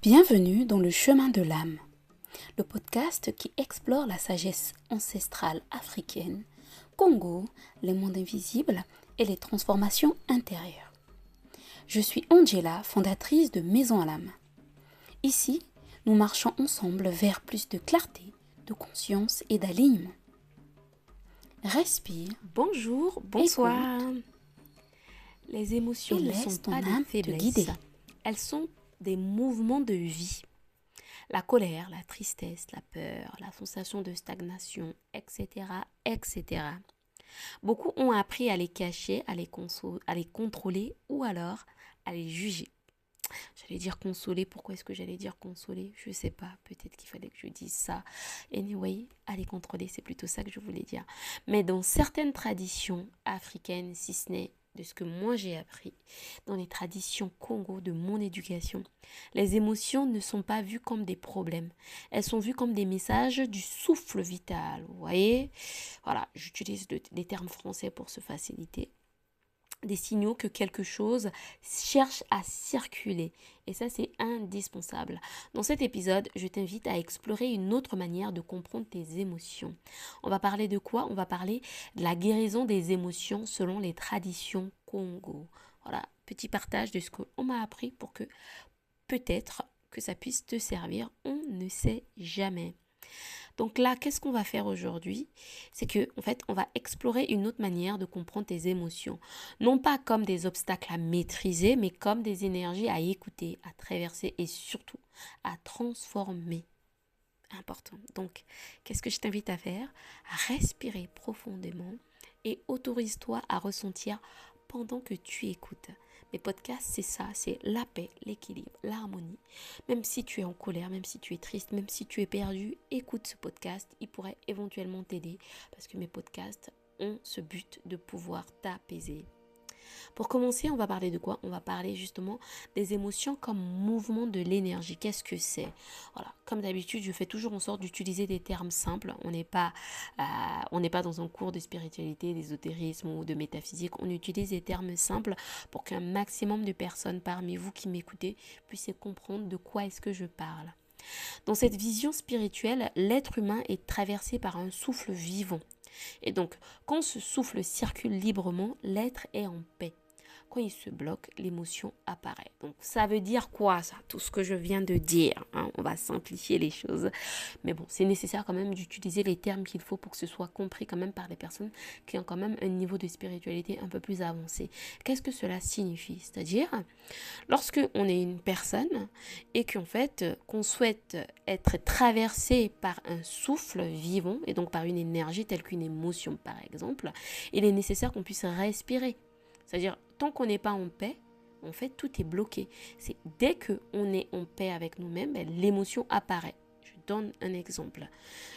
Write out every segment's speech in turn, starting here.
Bienvenue dans le chemin de l'âme, le podcast qui explore la sagesse ancestrale africaine, Congo, les mondes invisibles et les transformations intérieures. Je suis Angela, fondatrice de Maison à l'âme. Ici, nous marchons ensemble vers plus de clarté, de conscience et d'alignement. Respire, Bonjour, bonsoir. écoute, Les émotions et ne laisse sont ton pas des âme te faiblesses. guider. Elles sont des mouvements de vie. La colère, la tristesse, la peur, la sensation de stagnation, etc., etc. Beaucoup ont appris à les cacher, à les contrôler ou alors à les juger. J'allais dire consoler. Pourquoi est-ce que j'allais dire consoler? Je sais pas. Peut-être qu'il fallait que je dise ça. Anyway, à les contrôler, c'est plutôt ça que je voulais dire. Mais dans certaines traditions africaines, si ce n'est de ce que moi j'ai appris, dans les traditions Congo de mon éducation, les émotions ne sont pas vues comme des problèmes. Elles sont vues comme des messages du souffle vital. Vous voyez? Voilà, j'utilise des termes français pour se faciliter. Des signaux que quelque chose cherche à circuler. Et ça, c'est indispensable. Dans cet épisode, je t'invite à explorer une autre manière de comprendre tes émotions. On va parler de quoi? On va parler de la guérison des émotions selon les traditions Congo. Voilà, petit partage de ce qu'on m'a appris pour que peut-être que ça puisse te servir. On ne sait jamais. Donc là, qu'est-ce qu'on va faire aujourd'hui? C'est que, en fait, on va explorer une autre manière de comprendre tes émotions. Non pas comme des obstacles à maîtriser, mais comme des énergies à écouter, à traverser et surtout à transformer. Important. Donc, qu'est-ce que je t'invite à faire? À respirer profondément et autorise-toi à ressentir pendant que tu écoutes. Mes podcasts, c'est ça, c'est la paix, l'équilibre, l'harmonie. Même si tu es en colère, même si tu es triste, même si tu es perdu, écoute ce podcast. Il pourrait éventuellement t'aider parce que mes podcasts ont ce but de pouvoir t'apaiser. Pour commencer, on va parler de quoi? On va parler justement des émotions comme mouvement de l'énergie. Qu'est-ce que c'est? Voilà, comme d'habitude, je fais toujours en sorte d'utiliser des termes simples. On n'est pas dans un cours de spiritualité, d'ésotérisme ou de métaphysique. On utilise des termes simples pour qu'un maximum de personnes parmi vous qui m'écoutez puissent comprendre de quoi est-ce que je parle. Dans cette vision spirituelle, l'être humain est traversé par un souffle vivant. Et donc, quand ce souffle circule librement, l'être est en paix. Quand il se bloque, l'émotion apparaît. Donc, ça veut dire quoi ça? Tout ce que je viens de dire. On va simplifier les choses. Mais bon, c'est nécessaire quand même d'utiliser les termes qu'il faut pour que ce soit compris quand même par les personnes qui ont quand même un niveau de spiritualité un peu plus avancé. Qu'est-ce que cela signifie? C'est-à-dire, lorsque on est une personne et qu'en fait, qu'on souhaite être traversé par un souffle vivant et donc par une énergie telle qu'une émotion par exemple, il est nécessaire qu'on puisse respirer. C'est-à-dire, tant qu'on n'est pas en paix, en fait, tout est bloqué. C'est dès qu'on est en paix avec nous-mêmes, l'émotion apparaît. Je donne un exemple.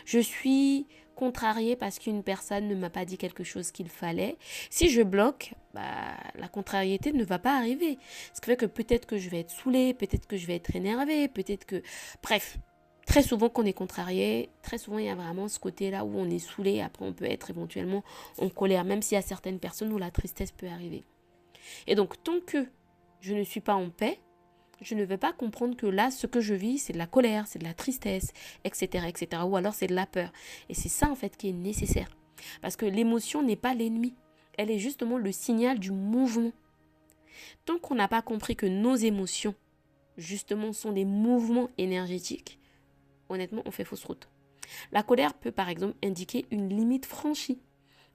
Je suis contrariée parce qu'une personne ne m'a pas dit quelque chose qu'il fallait. Si je bloque, la contrariété ne va pas arriver. Ce qui fait que peut-être que je vais être saoulée, peut-être que je vais être énervée, peut-être que... Bref, très souvent qu'on est contrarié, très souvent il y a vraiment ce côté-là où on est saoulé. Après, on peut être éventuellement en colère, même s'il y a certaines personnes où la tristesse peut arriver. Et donc, tant que je ne suis pas en paix, je ne vais pas comprendre que là, ce que je vis, c'est de la colère, c'est de la tristesse, etc., etc. Ou alors c'est de la peur. Et c'est ça, en fait, qui est nécessaire. Parce que l'émotion n'est pas l'ennemi. Elle est justement le signal du mouvement. Tant qu'on n'a pas compris que nos émotions, justement, sont des mouvements énergétiques, honnêtement, on fait fausse route. La colère peut, par exemple, indiquer une limite franchie.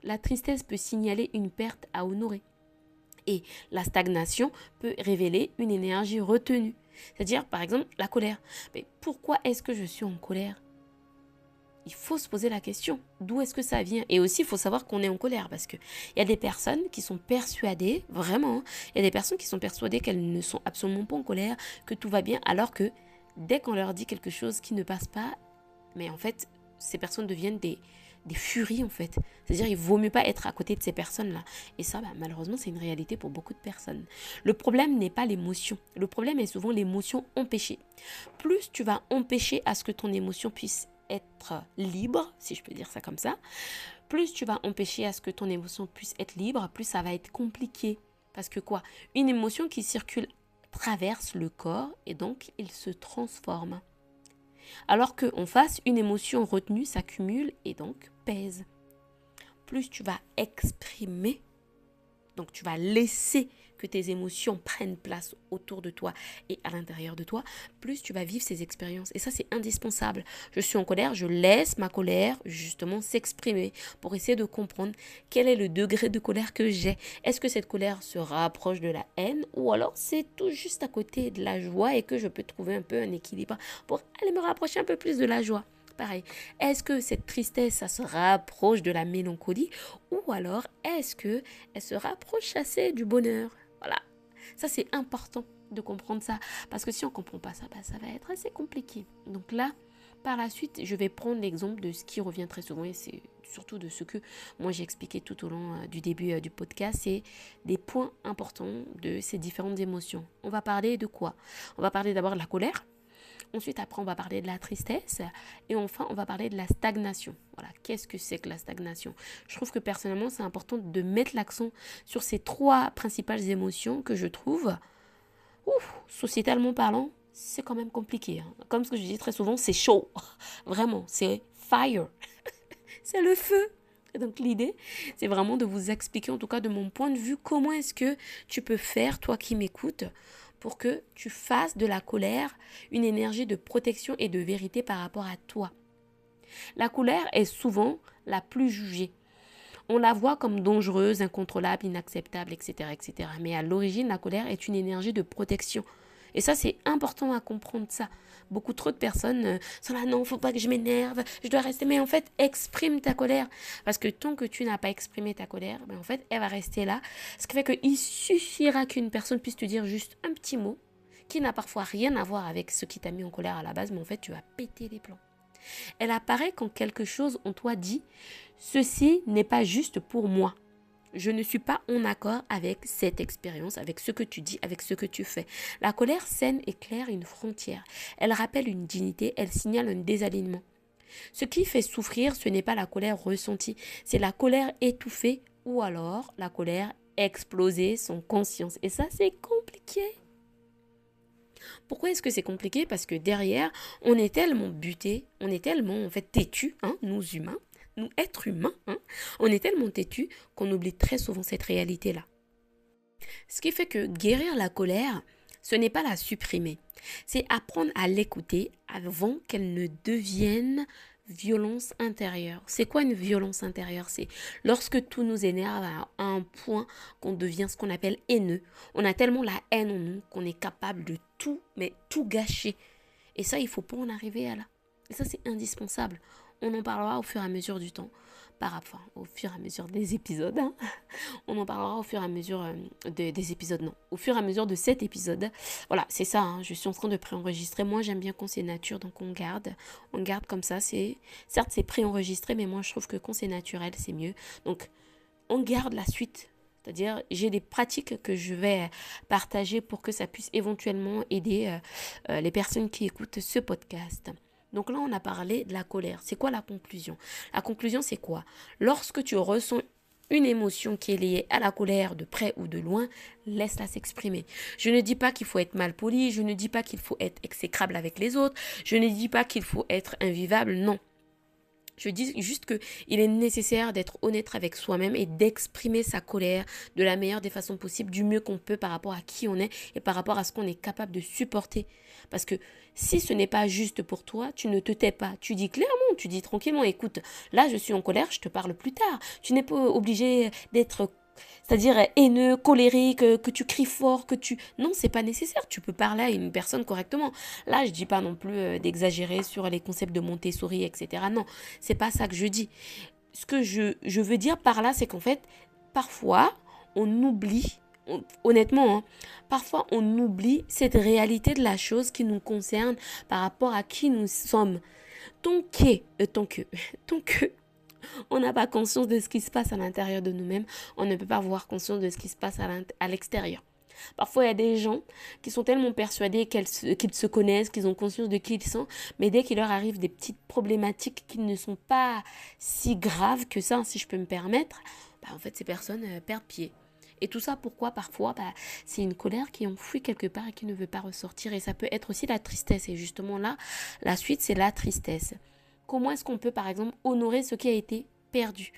La tristesse peut signaler une perte à honorer. Et la stagnation peut révéler une énergie retenue. C'est-à-dire, par exemple, la colère. Mais pourquoi est-ce que je suis en colère? Il faut se poser la question. D'où est-ce que ça vient? Et aussi, il faut savoir qu'on est en colère. Parce qu'il y a des personnes qui sont persuadées, vraiment, il y a des personnes qui sont persuadées qu'elles ne sont absolument pas en colère, que tout va bien, alors que dès qu'on leur dit quelque chose qui ne passe pas, mais en fait, ces personnes deviennent des furies en fait. C'est-à-dire il vaut mieux pas être à côté de ces personnes-là. Et ça, malheureusement, c'est une réalité pour beaucoup de personnes. Le problème n'est pas l'émotion. Le problème est souvent l'émotion empêchée. Plus tu vas empêcher à ce que ton émotion puisse être libre, si je peux dire ça comme ça, plus tu vas empêcher à ce que ton émotion puisse être libre, plus ça va être compliqué. Parce que quoi? Une émotion qui circule traverse le corps et donc il se transforme. Alors qu'en face, une émotion retenue s'accumule et donc pèse. Plus tu vas exprimer, donc tu vas laisser que tes émotions prennent place autour de toi et à l'intérieur de toi, plus tu vas vivre ces expériences. Et ça, c'est indispensable. Je suis en colère, je laisse ma colère justement s'exprimer pour essayer de comprendre quel est le degré de colère que j'ai. Est-ce que cette colère se rapproche de la haine ou alors c'est tout juste à côté de la joie et que je peux trouver un peu un équilibre pour aller me rapprocher un peu plus de la joie? Pareil, est-ce que cette tristesse, ça se rapproche de la mélancolie ou alors est-ce que elle se rapproche assez du bonheur? Voilà, ça c'est important de comprendre ça parce que si on ne comprend pas ça, ça va être assez compliqué. Donc là, par la suite, je vais prendre l'exemple de ce qui revient très souvent et c'est surtout de ce que moi j'ai expliqué tout au long du début du podcast, c'est des points importants de ces différentes émotions. On va parler de quoi? On va parler d'abord de la colère. Ensuite, après, on va parler de la tristesse. Et enfin, on va parler de la stagnation. Voilà, qu'est-ce que c'est que la stagnation? Je trouve que personnellement, c'est important de mettre l'accent sur ces trois principales émotions que je trouve, sociétalement parlant, c'est quand même compliqué. Comme ce que je dis très souvent, c'est chaud. Vraiment, c'est fire. C'est le feu. Et donc l'idée, c'est vraiment de vous expliquer, en tout cas de mon point de vue, comment est-ce que tu peux faire, toi qui m'écoutes, pour que tu fasses de la colère une énergie de protection et de vérité par rapport à toi. La colère est souvent la plus jugée. On la voit comme dangereuse, incontrôlable, inacceptable, etc., etc. Mais à l'origine, la colère est une énergie de protection. Et ça, c'est important à comprendre ça. Beaucoup trop de personnes sont là, non, faut pas que je m'énerve, je dois rester. Mais en fait, exprime ta colère. Parce que tant que tu n'as pas exprimé ta colère, en fait, elle va rester là. Ce qui fait qu'il suffira qu'une personne puisse te dire juste un petit mot qui n'a parfois rien à voir avec ce qui t'a mis en colère à la base, mais en fait, tu vas péter les plombs. Elle apparaît quand quelque chose en toi dit « Ceci n'est pas juste pour moi ». Je ne suis pas en accord avec cette expérience, avec ce que tu dis, avec ce que tu fais. La colère saine éclaire une frontière. Elle rappelle une dignité, elle signale un désalignement. Ce qui fait souffrir, ce n'est pas la colère ressentie, c'est la colère étouffée ou alors la colère explosée sans conscience. Et ça, c'est compliqué. Pourquoi est-ce que c'est compliqué? Parce que derrière, on est tellement buté, on est tellement en fait têtu, nous humains, nous êtres humains, on est tellement têtus qu'on oublie très souvent cette réalité-là. Ce qui fait que guérir la colère, ce n'est pas la supprimer, c'est apprendre à l'écouter avant qu'elle ne devienne violence intérieure. C'est quoi une violence intérieure? C'est lorsque tout nous énerve à un point qu'on devient ce qu'on appelle haineux. On a tellement la haine en nous qu'on est capable de tout, mais tout gâcher. Et ça, il ne faut pas en arriver à là. Et ça, c'est indispensable. On en parlera au fur et à mesure du temps, au fur et à mesure des épisodes. On en parlera au fur et à mesure des épisodes, non. Au fur et à mesure de cet épisode. Voilà, c'est ça, je suis en train de préenregistrer. Moi, j'aime bien quand c'est nature, donc on garde comme ça. Certes, c'est préenregistré, mais moi, je trouve que quand c'est naturel, c'est mieux. Donc, on garde la suite. C'est-à-dire, j'ai des pratiques que je vais partager pour que ça puisse éventuellement aider les personnes qui écoutent ce podcast. Donc là, on a parlé de la colère. C'est quoi la conclusion? La conclusion, c'est quoi? Lorsque tu ressens une émotion qui est liée à la colère de près ou de loin, laisse-la s'exprimer. Je ne dis pas qu'il faut être mal poli, je ne dis pas qu'il faut être exécrable avec les autres, je ne dis pas qu'il faut être invivable, non. Je dis juste qu'il est nécessaire d'être honnête avec soi-même et d'exprimer sa colère de la meilleure des façons possibles, du mieux qu'on peut par rapport à qui on est et par rapport à ce qu'on est capable de supporter. Parce que si ce n'est pas juste pour toi, tu ne te tais pas. Tu dis clairement, tu dis tranquillement, écoute, là je suis en colère, je te parle plus tard. Tu n'es pas obligé d'être... C'est-à-dire haineux, colérique, que tu cries fort, Non, c'est pas nécessaire. Tu peux parler à une personne correctement. Là, je dis pas non plus d'exagérer sur les concepts de Montessori, etc. Non, c'est pas ça que je dis. Ce que je veux dire par là, c'est qu'en fait, parfois, on oublie, honnêtement, parfois on oublie cette réalité de la chose qui nous concerne par rapport à qui nous sommes. Tant que on n'a pas conscience de ce qui se passe à l'intérieur de nous-mêmes, on ne peut pas avoir conscience de ce qui se passe à l'extérieur. Parfois, il y a des gens qui sont tellement persuadés qu'ils se connaissent, qu'ils ont conscience de qui ils sont, mais dès qu'il leur arrive des petites problématiques qui ne sont pas si graves que ça, si je peux me permettre, en fait, ces personnes perdent pied. Et tout ça, pourquoi parfois c'est une colère qui est enfouie quelque part et qui ne veut pas ressortir. Et ça peut être aussi la tristesse. Et justement là, la suite, c'est la tristesse. Comment est-ce qu'on peut, par exemple, honorer ce qui a été perdu?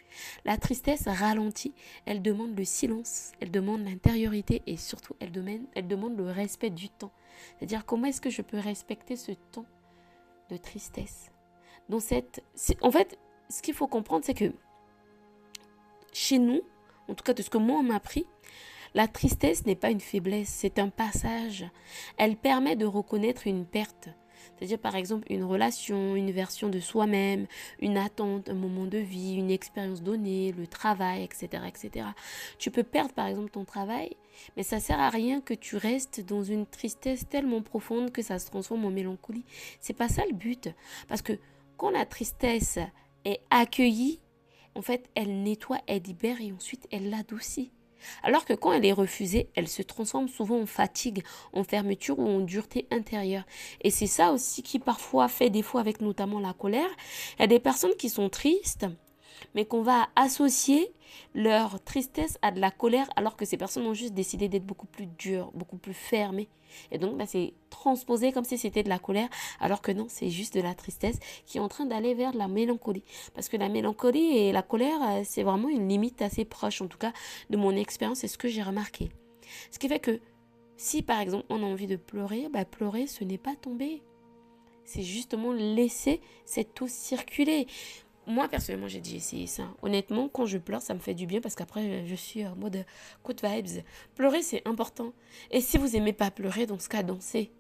La tristesse ralentit, elle demande le silence, elle demande l'intériorité et surtout, elle demande le respect du temps. C'est-à-dire, comment est-ce que je peux respecter ce temps de tristesse? En fait, ce qu'il faut comprendre, c'est que chez nous, en tout cas de ce que moi on m'a appris, la tristesse n'est pas une faiblesse, c'est un passage. Elle permet de reconnaître une perte. C'est-à-dire par exemple une relation, une version de soi-même, une attente, un moment de vie, une expérience donnée, le travail, etc., etc. Tu peux perdre par exemple ton travail, mais ça ne sert à rien que tu restes dans une tristesse tellement profonde que ça se transforme en mélancolie. C'est pas ça le but. Parce que quand la tristesse est accueillie, en fait, elle nettoie, elle libère et ensuite elle l'adoucit. Alors que quand elle est refusée, elle se transforme souvent en fatigue, en fermeture ou en dureté intérieure. Et c'est ça aussi qui parfois fait défaut avec notamment la colère. Il y a des personnes qui sont tristes, mais qu'on va associer leur tristesse à de la colère, alors que ces personnes ont juste décidé d'être beaucoup plus dures, beaucoup plus fermées. Et donc, c'est transposé comme si c'était de la colère, alors que non, c'est juste de la tristesse qui est en train d'aller vers la mélancolie. Parce que la mélancolie et la colère, c'est vraiment une limite assez proche, en tout cas, de mon expérience et ce que j'ai remarqué. Ce qui fait que si, par exemple, on a envie de pleurer, pleurer, ce n'est pas tomber. C'est justement laisser cette eau circuler. Moi, personnellement, j'ai déjà essayé ça. Honnêtement, quand je pleure, ça me fait du bien parce qu'après, je suis en mode good vibes. Pleurer, c'est important. Et si vous n'aimez pas pleurer, dans ce cas, dansez.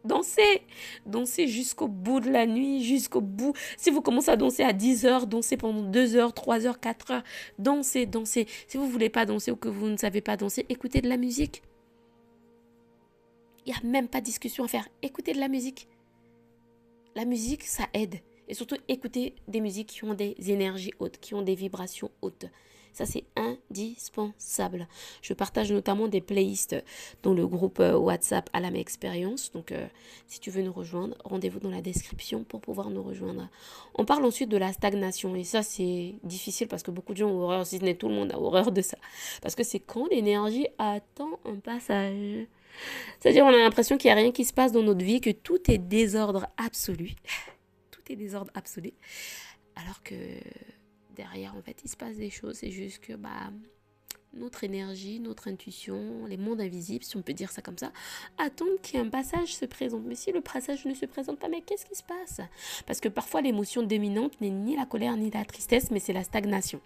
Dansez. Dansez jusqu'au bout de la nuit, jusqu'au bout. Si vous commencez à danser à 10 heures, dansez pendant 2 heures, 3 heures, 4 heures. Dansez, dansez. Si vous ne voulez pas danser ou que vous ne savez pas danser, écoutez de la musique. Il n'y a même pas de discussion à faire. Écoutez de la musique. La musique, ça aide. Et surtout, écoutez des musiques qui ont des énergies hautes, qui ont des vibrations hautes. Ça, c'est indispensable. Je partage notamment des playlists dans le groupe WhatsApp à la même expérience. Donc, si tu veux nous rejoindre, rendez-vous dans la description pour pouvoir nous rejoindre. On parle ensuite de la stagnation. Et ça, c'est difficile parce que beaucoup de gens ont horreur, si ce n'est tout le monde a horreur de ça. Parce que c'est quand l'énergie attend un passage. C'est-à-dire, on a l'impression qu'il n'y a rien qui se passe dans notre vie, que tout est désordre absolu. Est désordre absolu, alors que derrière en fait il se passe des choses. C'est juste que notre énergie, notre intuition, les mondes invisibles, si on peut dire ça comme ça, attendent qu'un passage se présente. Mais si le passage ne se présente pas, mais qu'est-ce qui se passe? Parce que parfois l'émotion dominante n'est ni la colère ni la tristesse, mais c'est la stagnation.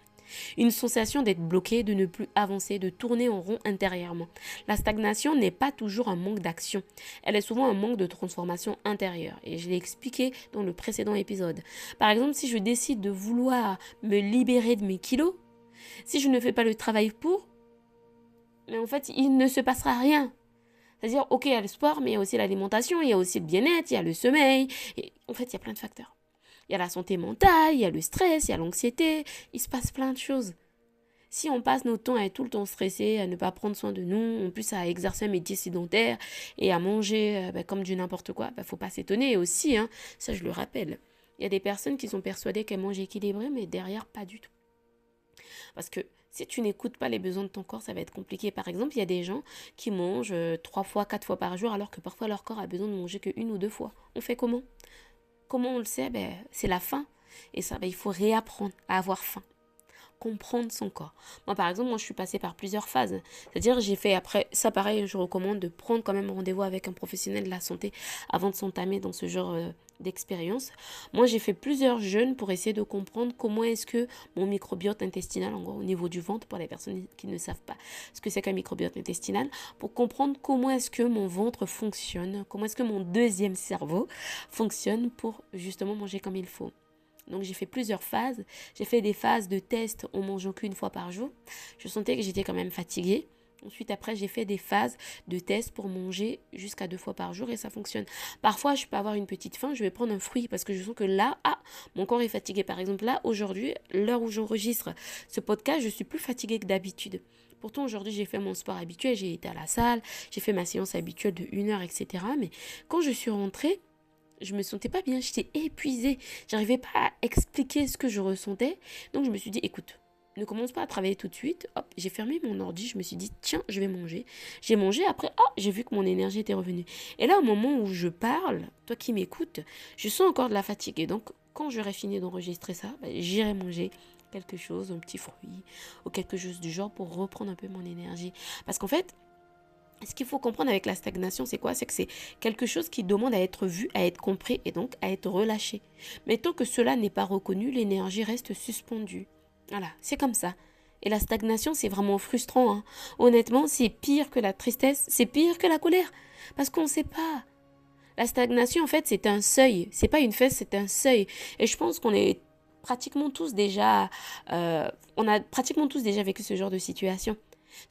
Une sensation d'être bloqué, de ne plus avancer, de tourner en rond intérieurement. La stagnation n'est pas toujours un manque d'action. Elle est souvent un manque de transformation intérieure. Et je l'ai expliqué dans le précédent épisode. Par exemple, si je décide de vouloir me libérer de mes kilos, si je ne fais pas le travail pour, mais en fait, il ne se passera rien. C'est-à-dire, ok, il y a le sport, mais il y a aussi l'alimentation, il y a aussi le bien-être, il y a le sommeil. Et en fait, il y a plein de facteurs. Il y a la santé mentale, il y a le stress, il y a l'anxiété, il se passe plein de choses. Si on passe notre temps à être tout le temps stressé, à ne pas prendre soin de nous, en plus à exercer un métier sédentaire et à manger comme du n'importe quoi, faut pas s'étonner aussi, ça je le rappelle. Il y a des personnes qui sont persuadées qu'elles mangent équilibré, mais derrière pas du tout. Parce que si tu n'écoutes pas les besoins de ton corps, ça va être compliqué. Par exemple, il y a des gens qui mangent 3 fois, 4 fois par jour, alors que parfois leur corps a besoin de manger que 1 ou 2 fois. On fait comment ? Comment on le sait? C'est la faim. Et ça, il faut réapprendre à avoir faim. Comprendre son corps. Moi, par exemple, je suis passée par plusieurs phases. C'est-à-dire, j'ai fait après, ça pareil, je recommande de prendre quand même rendez-vous avec un professionnel de la santé avant de s'entamer dans ce genre d'expérience. Moi, j'ai fait plusieurs jeûnes pour essayer de comprendre comment est-ce que mon microbiote intestinal, en gros, au niveau du ventre, pour les personnes qui ne savent pas ce que c'est qu'un microbiote intestinal, pour comprendre comment est-ce que mon ventre fonctionne, comment est-ce que mon deuxième cerveau fonctionne pour justement manger comme il faut. Donc j'ai fait plusieurs phases. J'ai fait des phases de test en mangeant qu'une fois par jour. Je sentais que j'étais quand même fatiguée. Ensuite, après, j'ai fait des phases de test pour manger jusqu'à 2 fois par jour et ça fonctionne. Parfois, je peux avoir une petite faim, je vais prendre un fruit parce que je sens que là, mon corps est fatigué. Par exemple, là, aujourd'hui, l'heure où j'enregistre ce podcast, je suis plus fatiguée que d'habitude. Pourtant, aujourd'hui, j'ai fait mon sport habituel, j'ai été à la salle, j'ai fait ma séance habituelle de 1 heure, etc. Mais quand je suis rentrée, je me sentais pas bien, j'étais épuisée. J'arrivais pas à expliquer ce que je ressentais. Donc je me suis dit, écoute, ne commence pas à travailler tout de suite. Hop, j'ai fermé mon ordi, je me suis dit, tiens, je vais manger. J'ai mangé, après, j'ai vu que mon énergie était revenue. Et là, au moment où je parle, toi qui m'écoutes, je sens encore de la fatigue. Et donc, quand j'aurai fini d'enregistrer ça, j'irai manger quelque chose, un petit fruit ou quelque chose du genre pour reprendre un peu mon énergie. Parce qu'en fait, ce qu'il faut comprendre avec la stagnation, c'est quoi? C'est que c'est quelque chose qui demande à être vu, à être compris et donc à être relâché. Mais tant que cela n'est pas reconnu, l'énergie reste suspendue. Voilà, c'est comme ça. Et la stagnation, c'est vraiment frustrant, hein. Honnêtement, c'est pire que la tristesse, c'est pire que la colère. Parce qu'on ne sait pas. La stagnation, en fait, c'est un seuil. C'est pas une fesse, c'est un seuil. Et je pense qu'on est pratiquement tous déjà... on a pratiquement tous déjà vécu ce genre de situation.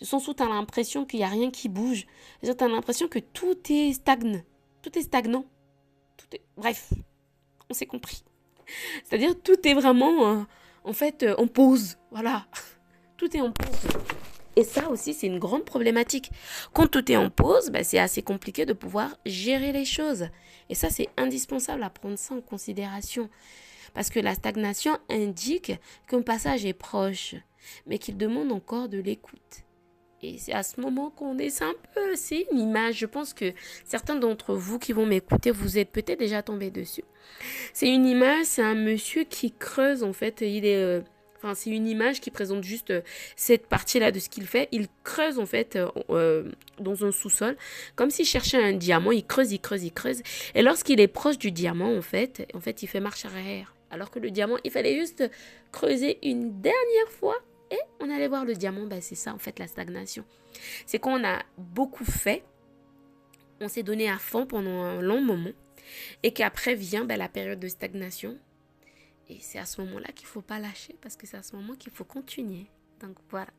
De sens où tu as l'impression qu'il n'y a rien qui bouge. Tu as l'impression que tout est stagne. Tout est stagnant. Bref, on s'est compris. C'est-à-dire tout est vraiment, en pause. Voilà. Tout est en pause. Et ça aussi, c'est une grande problématique. Quand tout est en pause, c'est assez compliqué de pouvoir gérer les choses. Et ça, c'est indispensable à prendre ça en considération. Parce que la stagnation indique qu'un passage est proche, mais qu'il demande encore de l'écoute. Et c'est à ce moment qu'on est c'est une image. Je pense que certains d'entre vous qui vont m'écouter, vous êtes peut-être déjà tombés dessus. C'est une image, c'est un monsieur qui creuse en fait. C'est une image qui présente juste cette partie-là de ce qu'il fait. Il creuse en fait dans un sous-sol, comme s'il cherchait un diamant. Il creuse. Et lorsqu'il est proche du diamant, en fait, il fait marche arrière. Alors que le diamant, il fallait juste creuser une dernière fois. Et on allait voir le diamant, c'est ça en fait la stagnation. C'est qu'on a beaucoup fait, on s'est donné à fond pendant un long moment et qu'après vient la période de stagnation. Et c'est à ce moment-là qu'il ne faut pas lâcher parce que c'est à ce moment qu'il faut continuer. Donc voilà.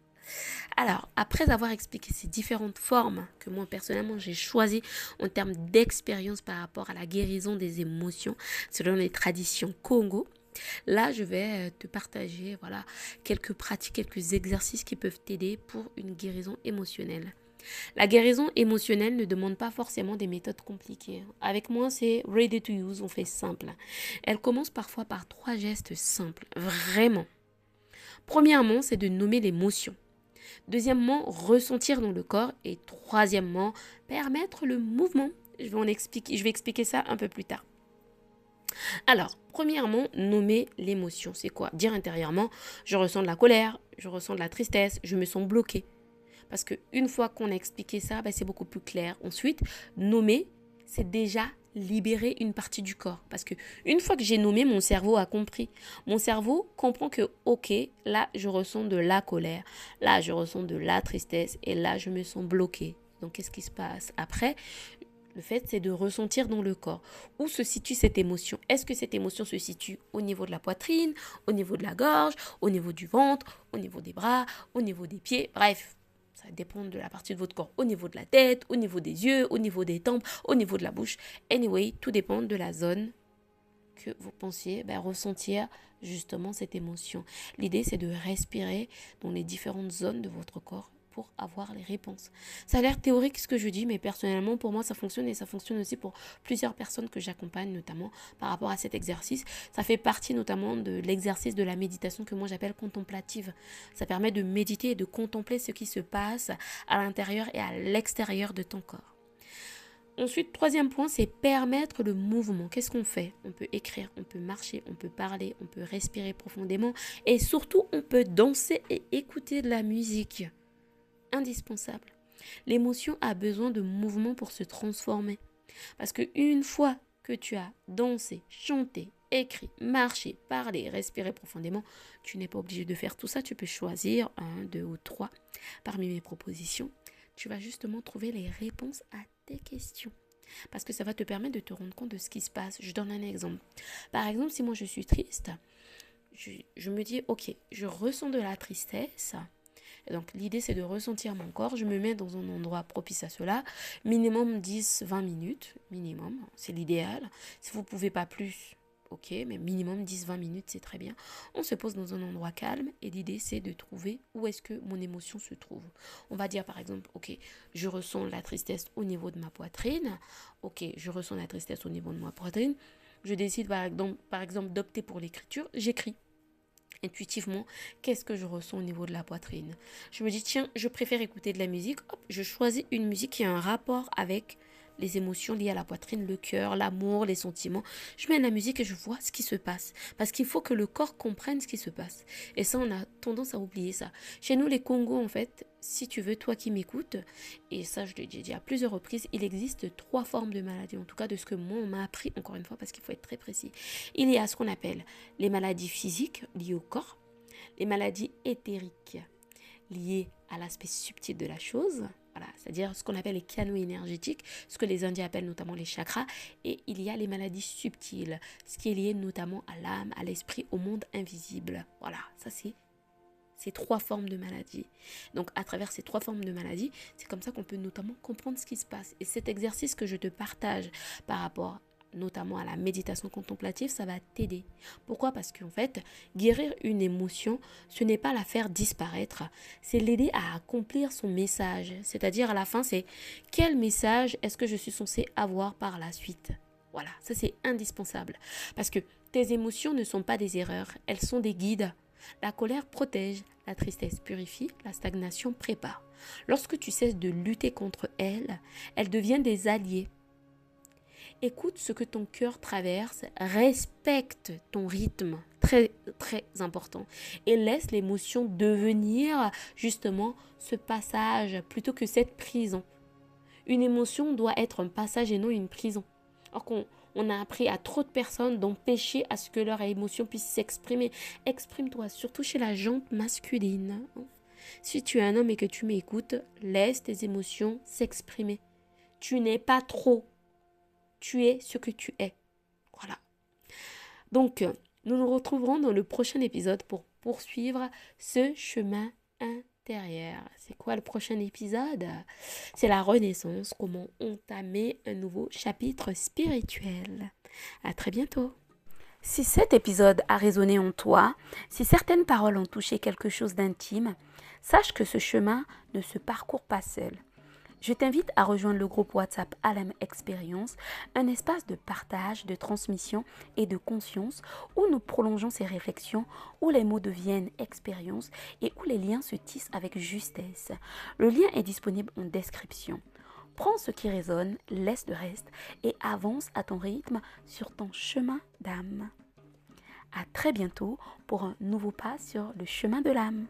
Alors, après avoir expliqué ces différentes formes que moi personnellement j'ai choisies en termes d'expérience par rapport à la guérison des émotions selon les traditions Congo, là, je vais te partager quelques pratiques, quelques exercices qui peuvent t'aider pour une guérison émotionnelle. La guérison émotionnelle ne demande pas forcément des méthodes compliquées. Avec moi, c'est ready to use, on fait simple. Elle commence parfois par 3 gestes simples, vraiment. Premièrement, c'est de nommer l'émotion. Deuxièmement, ressentir dans le corps. Et troisièmement, permettre le mouvement. Je vais expliquer ça un peu plus tard. Alors, premièrement, nommer l'émotion. C'est quoi? Dire intérieurement, je ressens de la colère, je ressens de la tristesse, je me sens bloqué. Parce qu'une fois qu'on a expliqué ça, c'est beaucoup plus clair. Ensuite, nommer, c'est déjà libérer une partie du corps. Parce qu'une fois que j'ai nommé, mon cerveau a compris. Mon cerveau comprend que, ok, là, je ressens de la colère. Là, je ressens de la tristesse. Et là, je me sens bloqué. Donc, qu'est-ce qui se passe après? Le fait, c'est de ressentir dans le corps. Où se situe cette émotion? Est-ce que cette émotion se situe au niveau de la poitrine, au niveau de la gorge, au niveau du ventre, au niveau des bras, au niveau des pieds? Bref, ça dépend de la partie de votre corps. Au niveau de la tête, au niveau des yeux, au niveau des tempes, au niveau de la bouche. Anyway, tout dépend de la zone que vous pensiez ressentir justement cette émotion. L'idée, c'est de respirer dans les différentes zones de votre corps pour avoir les réponses. Ça a l'air théorique ce que je dis, mais personnellement, pour moi, ça fonctionne et ça fonctionne aussi pour plusieurs personnes que j'accompagne, notamment par rapport à cet exercice. Ça fait partie notamment de l'exercice de la méditation que moi j'appelle contemplative. Ça permet de méditer et de contempler ce qui se passe à l'intérieur et à l'extérieur de ton corps. Ensuite, troisième point, c'est permettre le mouvement. Qu'est-ce qu'on fait? On peut écrire, on peut marcher, on peut parler, on peut respirer profondément et surtout, on peut danser et écouter de la musique. Indispensable. L'émotion a besoin de mouvement pour se transformer. Parce qu'une fois que tu as dansé, chanté, écrit, marché, parlé, respiré profondément, tu n'es pas obligé de faire tout ça. Tu peux choisir 1, 2 ou 3 parmi mes propositions. Tu vas justement trouver les réponses à tes questions. Parce que ça va te permettre de te rendre compte de ce qui se passe. Je donne un exemple. Par exemple, si moi je suis triste, je me dis, ok, je ressens de la tristesse. Et donc l'idée c'est de ressentir mon corps. Je me mets dans un endroit propice à cela. Minimum 10-20 minutes. Minimum, c'est l'idéal. Si vous ne pouvez pas plus, ok, mais minimum 10-20 minutes, c'est très bien. On se pose dans un endroit calme et l'idée c'est de trouver où est-ce que mon émotion se trouve. On va dire par exemple, ok, je ressens la tristesse au niveau de ma poitrine. Ok, je ressens la tristesse au niveau de ma poitrine. Je décide par exemple d'opter pour l'écriture. J'écris. intuitivement, qu'est-ce que je ressens au niveau de la poitrine. Je me dis, tiens, je préfère écouter de la musique. Hop, je choisis une musique qui a un rapport avec les émotions liées à la poitrine, le cœur, l'amour, les sentiments. Je mets la musique et je vois ce qui se passe. Parce qu'il faut que le corps comprenne ce qui se passe. Et ça, on a tendance à oublier ça. Chez nous, les Congos, en fait, si tu veux, toi qui m'écoutes, et ça, je l'ai dit à plusieurs reprises, il existe 3 formes de maladies. En tout cas, de ce que moi, on m'a appris, encore une fois, parce qu'il faut être très précis. Il y a ce qu'on appelle les maladies physiques liées au corps, les maladies éthériques liées à l'aspect subtil de la chose, voilà, c'est-à-dire ce qu'on appelle les canaux énergétiques, ce que les Indiens appellent notamment les chakras, et il y a les maladies subtiles, ce qui est lié notamment à l'âme, à l'esprit, au monde invisible. Voilà, ça c'est ces 3 formes de maladies. Donc à travers ces 3 formes de maladies, c'est comme ça qu'on peut notamment comprendre ce qui se passe. Et cet exercice que je te partage par rapport notamment à la méditation contemplative, ça va t'aider. Pourquoi? Parce qu'en fait, guérir une émotion, ce n'est pas la faire disparaître, c'est l'aider à accomplir son message. C'est-à-dire à la fin, c'est quel message est-ce que je suis censé avoir par la suite? Voilà, ça c'est indispensable. Parce que tes émotions ne sont pas des erreurs, elles sont des guides. La colère protège, la tristesse purifie, la stagnation prépare. Lorsque tu cesses de lutter contre elles, elles deviennent des alliés. Écoute ce que ton cœur traverse, respecte ton rythme, très très important, et laisse l'émotion devenir justement ce passage plutôt que cette prison. Une émotion doit être un passage et non une prison. Or on a appris à trop de personnes d'empêcher à ce que leur émotion puisse s'exprimer. Exprime-toi, surtout chez la gente masculine. Si tu es un homme et que tu m'écoutes, laisse tes émotions s'exprimer. Tu n'es pas trop. Tu es ce que tu es. Voilà. Donc, nous nous retrouverons dans le prochain épisode pour poursuivre ce chemin intérieur. C'est quoi le prochain épisode? C'est la renaissance, comment entamer un nouveau chapitre spirituel. À très bientôt. Si cet épisode a résonné en toi, si certaines paroles ont touché quelque chose d'intime, sache que ce chemin ne se parcourt pas seul. Je t'invite à rejoindre le groupe WhatsApp Alam Experience, un espace de partage, de transmission et de conscience où nous prolongeons ces réflexions, où les mots deviennent expérience et où les liens se tissent avec justesse. Le lien est disponible en description. Prends ce qui résonne, laisse le reste et avance à ton rythme sur ton chemin d'âme. À très bientôt pour un nouveau pas sur le chemin de l'âme.